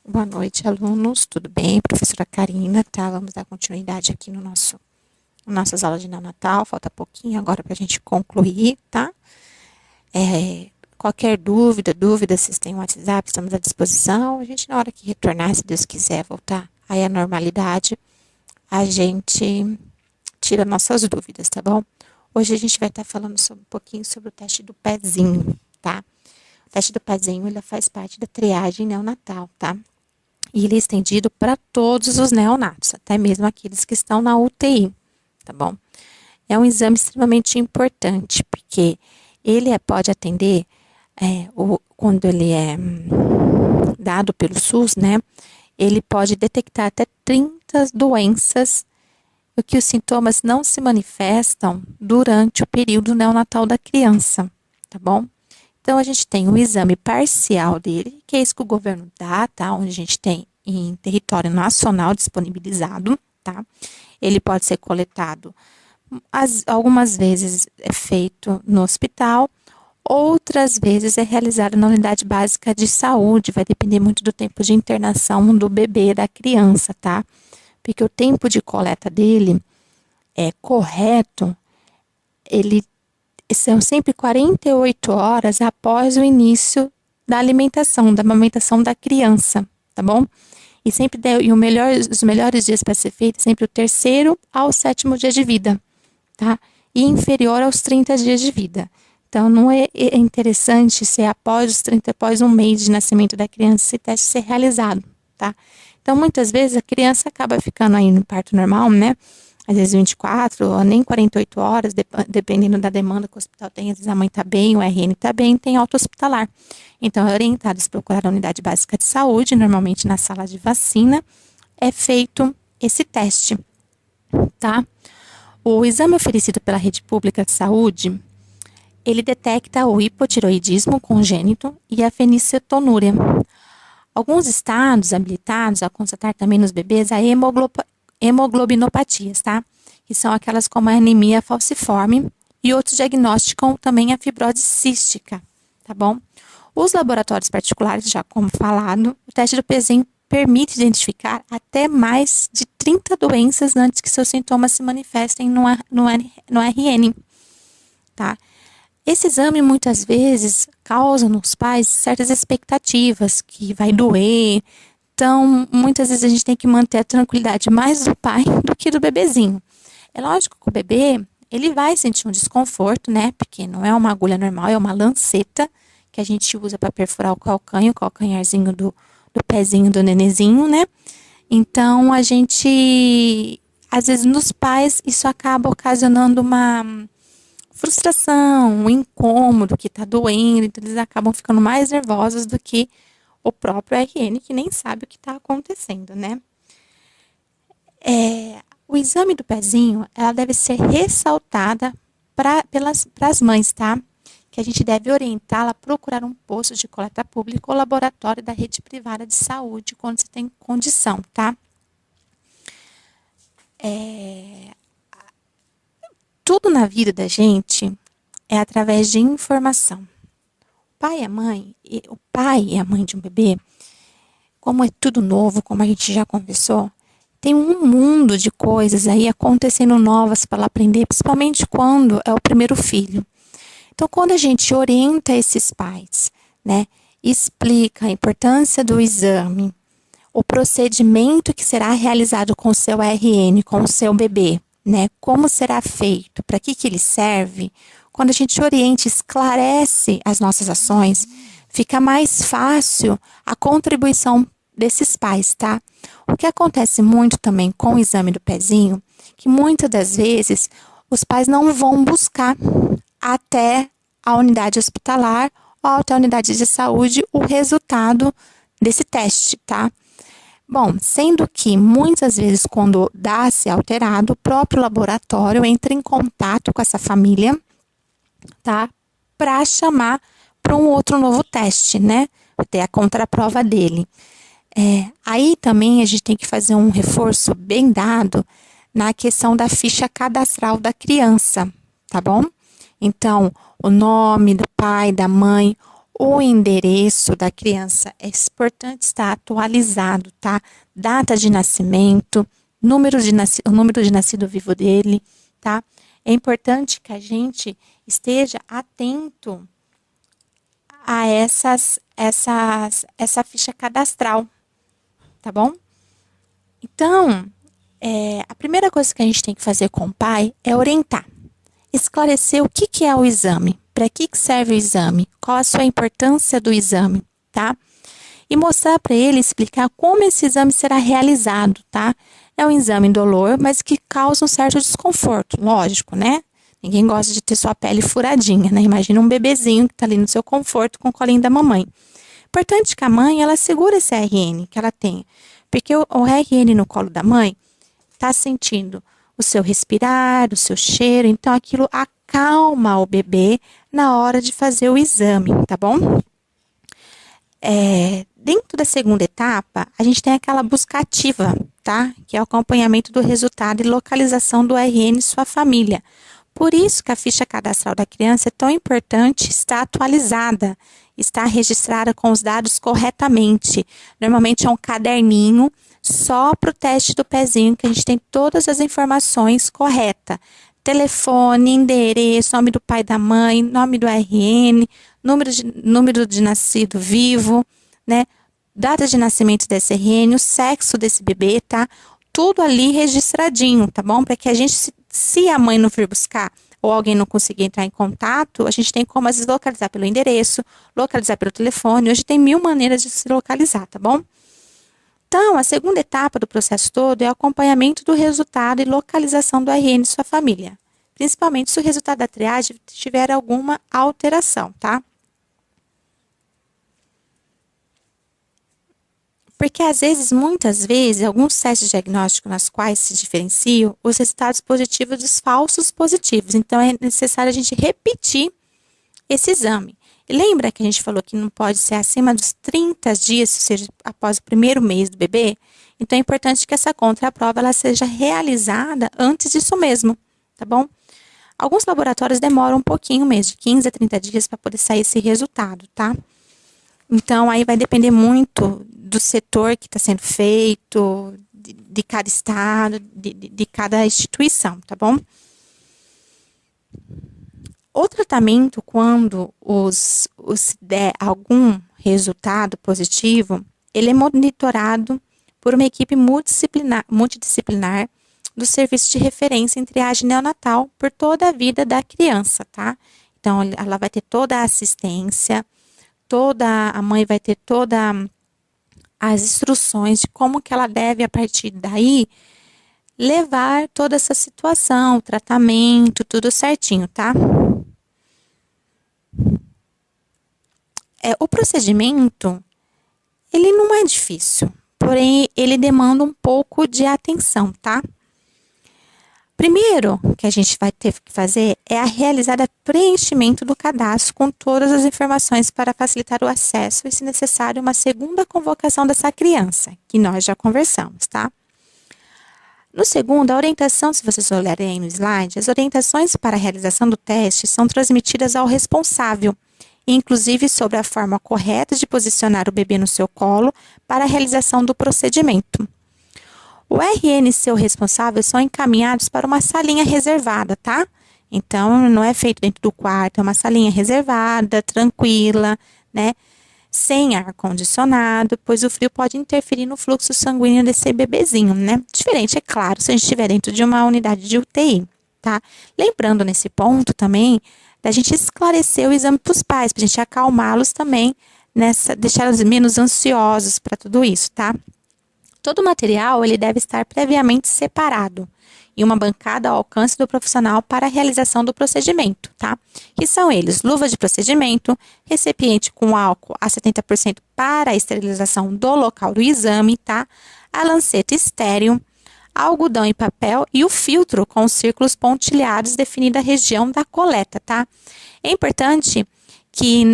Boa noite, alunos. Tudo bem? Professora Karina, tá? Vamos dar continuidade aqui no nossas aulas de neonatal. Falta pouquinho agora para a gente concluir, tá? Qualquer dúvida, vocês têm um WhatsApp, estamos à disposição. A gente, na hora que retornar, se Deus quiser, voltar aí à normalidade, a gente tira nossas dúvidas, tá bom? Hoje a gente vai estar falando um pouquinho sobre o teste do pezinho, tá? O teste do pezinho, ele faz parte da triagem neonatal, tá? E ele é estendido para todos os neonatos, até mesmo aqueles que estão na UTI, tá bom? É um exame extremamente importante, porque ele pode atender, quando ele é dado pelo SUS, né? Ele pode detectar até 30 doenças, o que os sintomas não se manifestam durante o período neonatal da criança, tá bom? Então, a gente tem o exame parcial dele, que é isso que o governo dá, tá? Onde a gente tem em território nacional disponibilizado, tá? Ele pode ser coletado, algumas vezes é feito no hospital, outras vezes é realizado na unidade básica de saúde, vai depender muito do tempo de internação do bebê, da criança, tá? Porque o tempo de coleta dele é correto, ele são sempre 48 horas após o início da alimentação, da amamentação da criança, tá bom? E sempre os melhores dias para ser feito, sempre o terceiro ao sétimo dia de vida, tá? E inferior aos 30 dias de vida. Então, não é interessante ser após um mês de nascimento da criança, esse teste ser realizado, tá? Então, muitas vezes a criança acaba ficando aí no parto normal, né? Às vezes 24 ou nem 48 horas, dependendo da demanda que o hospital tem. Às vezes a mãe está bem, o RN está bem, tem alta hospitalar. Então, é orientado a procurar a unidade básica de saúde, normalmente na sala de vacina, é feito esse teste, tá? O exame oferecido pela rede pública de saúde, ele detecta o hipotiroidismo congênito e a fenilcetonúria. Alguns estados habilitados a constatar também nos bebês a hemoglobinopatias, tá? Que são aquelas como a anemia falciforme, e outros diagnosticam também a fibrose cística, tá bom? Os laboratórios particulares, já como falado, o teste do pezinho permite identificar até mais de 30 doenças antes que seus sintomas se manifestem no RN, tá? Esse exame muitas vezes causa nos pais certas expectativas, que vai doer. Então, muitas vezes a gente tem que manter a tranquilidade mais do pai do que do bebezinho. É lógico que o bebê, ele vai sentir um desconforto, né? Porque não é uma agulha normal, é uma lanceta que a gente usa para perfurar o calcanharzinho do pezinho do nenezinho, né? Então, às vezes nos pais, isso acaba ocasionando uma frustração, um incômodo, que tá doendo, então eles acabam ficando mais nervosos do que o próprio RN, que nem sabe o que está acontecendo, né? O exame do pezinho, ela deve ser ressaltada para as mães, tá? Que a gente deve orientá-la a procurar um posto de coleta pública ou laboratório da rede privada de saúde, quando você tem condição, tá? Tudo na vida da gente é através de informação. O pai e a mãe de um bebê, como é tudo novo, como a gente já conversou, tem um mundo de coisas aí acontecendo novas para ela aprender, principalmente quando é o primeiro filho. Então, quando a gente orienta esses pais, né, explica a importância do exame, o procedimento que será realizado com o seu RN, com o seu bebê, né, como será feito, para que ele serve, quando a gente orienta, esclarece as nossas ações, fica mais fácil a contribuição desses pais, tá? O que acontece muito também com o exame do pezinho, que muitas das vezes os pais não vão buscar até a unidade hospitalar ou até a unidade de saúde o resultado desse teste, tá? Bom, sendo que muitas vezes quando dá-se alterado, o próprio laboratório entra em contato com essa família, tá? Para chamar para um outro novo teste, né? Ter a contraprova dele. Aí também a gente tem que fazer um reforço bem dado na questão da ficha cadastral da criança, tá bom? Então, o nome do pai, da mãe, O endereço da criança é importante estar atualizado, tá? Data de nascimento, o número de nascido vivo dele, tá? É importante que a gente esteja atento a essa ficha cadastral, tá bom? Então, a primeira coisa que a gente tem que fazer com o pai é orientar, esclarecer o que é o exame, para que serve o exame, qual a sua importância do exame, tá? E mostrar para ele, explicar como esse exame será realizado, tá? É um exame indolor, mas que causa um certo desconforto, lógico, né? Ninguém gosta de ter sua pele furadinha, né? Imagina um bebezinho que está ali no seu conforto com o colinho da mamãe. Importante que a mãe, ela segura esse RN que ela tem, porque o RN no colo da mãe está sentindo o seu respirar, o seu cheiro, então aquilo acalma o bebê na hora de fazer o exame, tá bom? Dentro da segunda etapa, a gente tem aquela busca ativa, tá? Que é o acompanhamento do resultado e localização do RN e sua família. Por isso que a ficha cadastral da criança é tão importante estar atualizada, estar registrada com os dados corretamente. Normalmente é um caderninho só para o teste do pezinho, que a gente tem todas as informações corretas. Telefone, endereço, nome do pai e da mãe, nome do RN, número de nascido vivo, né? Data de nascimento desse RN, o sexo desse bebê, tá? Tudo ali registradinho, tá bom? Para que a gente, se a mãe não vir buscar ou alguém não conseguir entrar em contato, a gente tem como às vezes localizar pelo endereço, localizar pelo telefone. Hoje tem 1000 maneiras de se localizar, tá bom? Então, a segunda etapa do processo todo é o acompanhamento do resultado e localização do RN de sua família, principalmente se o resultado da triagem tiver alguma alteração, tá? Porque às vezes, muitas vezes, alguns testes diagnósticos nas quais se diferenciam os resultados positivos dos falsos positivos. Então, é necessário a gente repetir esse exame. E lembra que a gente falou que não pode ser acima dos 30 dias, ou seja, após o primeiro mês do bebê? Então, é importante que essa contraprova ela seja realizada antes disso mesmo, tá bom? Alguns laboratórios demoram um pouquinho mesmo, de 15 a 30 dias para poder sair esse resultado, tá? Então, aí vai depender muito do setor que está sendo feito, de cada estado, de cada instituição, tá bom? O tratamento, quando der algum resultado positivo, ele é monitorado por uma equipe multidisciplinar do serviço de referência em triagem neonatal por toda a vida da criança, tá? Então, ela vai ter toda a assistência, a mãe vai ter todas as instruções de como que ela deve, a partir daí, levar toda essa situação, o tratamento, tudo certinho, tá? O procedimento, ele não é difícil, porém, ele demanda um pouco de atenção, tá? Primeiro que a gente vai ter que fazer é a realizada preenchimento do cadastro com todas as informações para facilitar o acesso e, se necessário, uma segunda convocação dessa criança, que nós já conversamos, tá? No segundo, a orientação, se vocês olharem aí no slide, as orientações para a realização do teste são transmitidas ao responsável, inclusive sobre a forma correta de posicionar o bebê no seu colo para a realização do procedimento. O RN e seu responsável são encaminhados para uma salinha reservada, tá? Então, não é feito dentro do quarto, é uma salinha reservada, tranquila, né? Sem ar-condicionado, pois o frio pode interferir no fluxo sanguíneo desse bebezinho, né? Diferente, é claro, se a gente estiver dentro de uma unidade de UTI, tá? Lembrando nesse ponto também, da gente esclarecer o exame para os pais, para a gente acalmá-los também, deixá-los menos ansiosos para tudo isso, tá? Todo o material ele deve estar previamente separado em uma bancada ao alcance do profissional para a realização do procedimento, tá? Que são eles: luva de procedimento, recipiente com álcool a 70% para a esterilização do local do exame, tá? A lanceta estéril, algodão e papel e o filtro com os círculos pontilhados definindo a região da coleta, tá? É importante que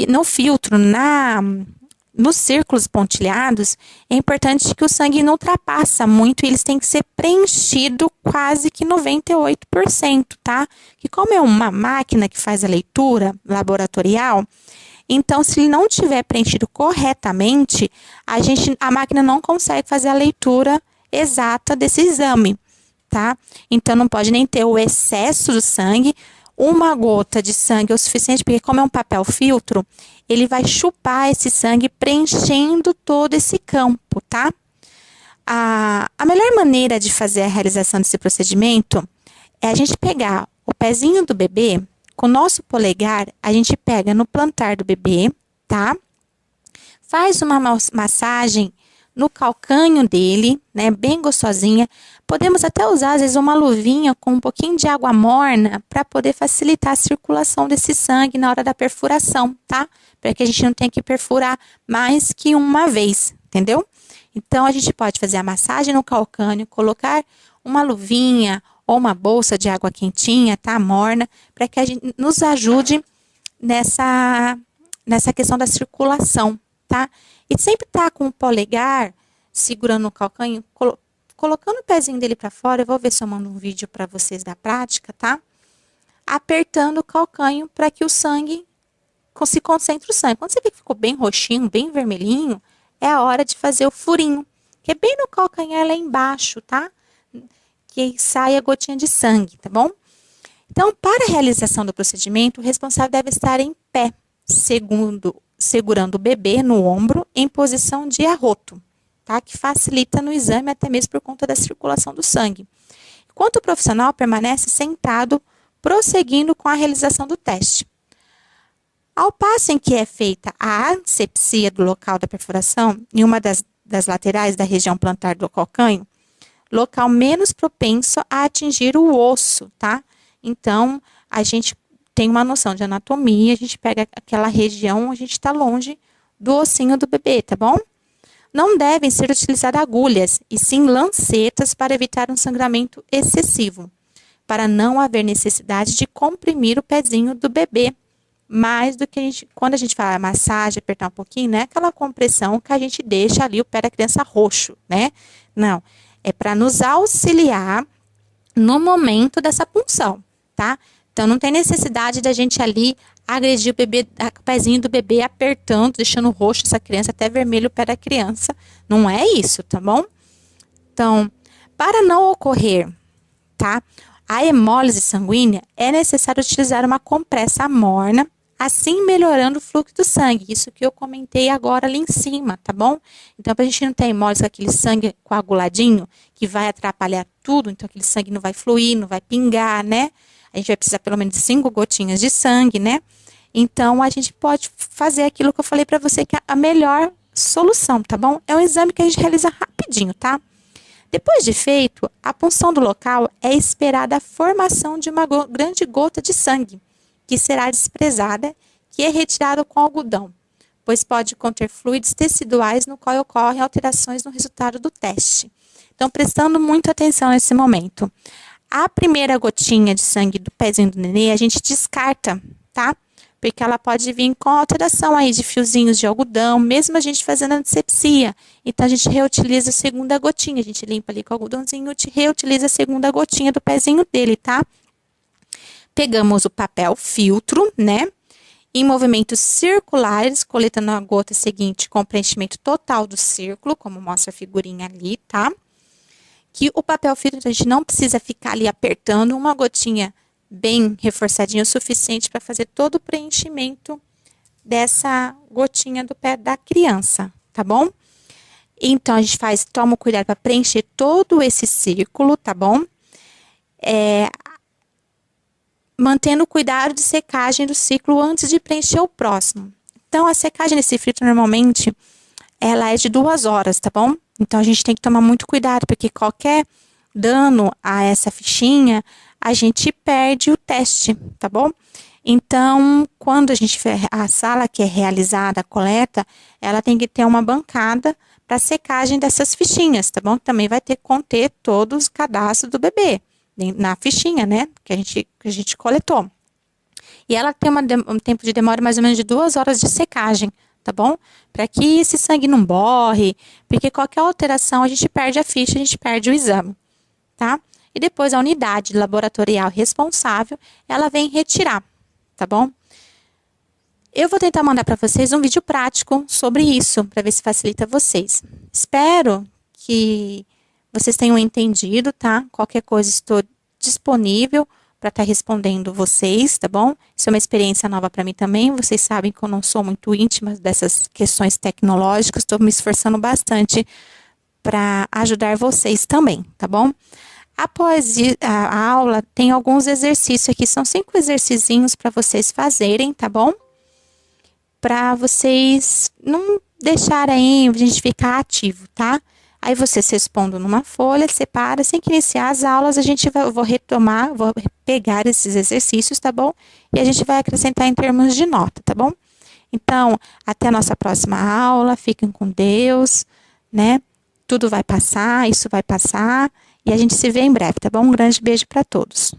no filtro, nos círculos pontilhados, é importante que o sangue não ultrapassa muito e eles têm que ser preenchidos quase que 98%, tá? Que como é uma máquina que faz a leitura laboratorial, Então, se ele não tiver preenchido corretamente, a máquina não consegue fazer a leitura exata desse exame, tá? Então, não pode nem ter o excesso do sangue. Uma gota de sangue é o suficiente, porque como é um papel filtro, ele vai chupar esse sangue, preenchendo todo esse campo, tá? A melhor maneira de fazer a realização desse procedimento é a gente pegar o pezinho do bebê, com o nosso polegar, a gente pega no plantar do bebê, tá? Faz uma massagem no calcanho dele, né, bem gostosinha. Podemos até usar, às vezes, uma luvinha com um pouquinho de água morna para poder facilitar a circulação desse sangue na hora da perfuração, tá? Para que a gente não tenha que perfurar mais que uma vez, entendeu? Então, a gente pode fazer a massagem no calcânio, colocar uma luvinha ou uma bolsa de água quentinha, tá? Morna, para que a gente nos ajude nessa questão da circulação, tá? E sempre tá com o polegar segurando o calcanho, colocando o pezinho dele para fora. Eu vou ver se eu mando um vídeo para vocês da prática, tá? Apertando o calcanho para que o sangue se concentre o sangue. Quando você vê que ficou bem roxinho, bem vermelhinho, é a hora de fazer o furinho, que é bem no calcanhar lá embaixo, tá? Que sai a gotinha de sangue, tá bom? Então, para a realização do procedimento, o responsável deve estar em pé, segurando o bebê no ombro em posição de arroto, tá? Que facilita no exame, até mesmo por conta da circulação do sangue. Enquanto o profissional permanece sentado, prosseguindo com a realização do teste. Ao passo em que é feita a asepsia do local da perfuração, em uma das laterais da região plantar do calcanho, local menos propenso a atingir o osso, tá? Então, a gente tem uma noção de anatomia, a gente pega aquela região, a gente está longe do ossinho do bebê, tá bom? Não devem ser utilizadas agulhas, e sim lancetas para evitar um sangramento excessivo, para não haver necessidade de comprimir o pezinho do bebê, mais do que quando a gente fala massagem, apertar um pouquinho, não é aquela compressão que a gente deixa ali o pé da criança roxo, né? Não, é para nos auxiliar no momento dessa punção, tá? Então, não tem necessidade da gente ali agredir o pezinho do bebê apertando, deixando roxo essa criança, até vermelho o pé da criança. Não é isso, tá bom? Então, para não ocorrer, tá? A hemólise sanguínea, é necessário utilizar uma compressa morna, assim melhorando o fluxo do sangue. Isso que eu comentei agora ali em cima, tá bom? Então, para a gente não ter hemólise com aquele sangue coaguladinho, que vai atrapalhar tudo, então aquele sangue não vai fluir, não vai pingar, né? A gente vai precisar pelo menos de 5 gotinhas de sangue, né? Então, a gente pode fazer aquilo que eu falei para você, que é a melhor solução, tá bom? É um exame que a gente realiza rapidinho, tá? Depois de feito, a punção do local é esperada a formação de uma grande gota de sangue, que será desprezada, que é retirada com algodão, pois pode conter fluidos teciduais no qual ocorrem alterações no resultado do teste. Então, prestando muita atenção nesse momento. A primeira gotinha de sangue do pezinho do nenê, a gente descarta, tá? Porque ela pode vir com alteração aí de fiozinhos de algodão, mesmo a gente fazendo a antisepsia. Então, a gente reutiliza a segunda gotinha, a gente limpa ali com o algodãozinho e reutiliza a segunda gotinha do pezinho dele, tá? Pegamos o papel filtro, né? Em movimentos circulares, coletando a gota seguinte com o preenchimento total do círculo, como mostra a figurinha ali, tá? Que o papel filtro a gente não precisa ficar ali apertando, uma gotinha bem reforçadinha o suficiente para fazer todo o preenchimento dessa gotinha do pé da criança, tá bom? Então, a gente toma o cuidado para preencher todo esse círculo, tá bom? Mantendo o cuidado de secagem do ciclo antes de preencher o próximo. Então, a secagem desse filtro, normalmente, ela é de 2 horas, tá bom? Então, a gente tem que tomar muito cuidado, porque qualquer dano a essa fichinha, a gente perde o teste, tá bom? Então, quando a sala que é realizada a coleta, ela tem que ter uma bancada para secagem dessas fichinhas, tá bom? Também vai ter que conter todos os cadastros do bebê na fichinha, né? Que a gente coletou. E ela tem um tempo de demora mais ou menos de 2 horas de secagem, tá bom? Para que esse sangue não borre, porque qualquer alteração a gente perde a ficha, a gente perde o exame, tá? E depois a unidade laboratorial responsável, ela vem retirar, tá bom? Eu vou tentar mandar para vocês um vídeo prático sobre isso, para ver se facilita vocês. Espero que vocês tenham entendido, tá? Qualquer coisa estou disponível para estar respondendo vocês, tá bom? Isso é uma experiência nova para mim também. Vocês sabem que eu não sou muito íntima dessas questões tecnológicas, estou me esforçando bastante para ajudar vocês também, tá bom? Após a aula, tem alguns exercícios aqui, são 5 exercícios para vocês fazerem, tá bom? Para vocês não deixarem a gente ficar ativo, tá? Aí vocês respondem numa folha, separa, assim que iniciar as aulas, eu vou retomar, vou pegar esses exercícios, tá bom? E a gente vai acrescentar em termos de nota, tá bom? Então, até a nossa próxima aula, fiquem com Deus, né? Tudo vai passar, isso vai passar, e a gente se vê em breve, tá bom? Um grande beijo para todos.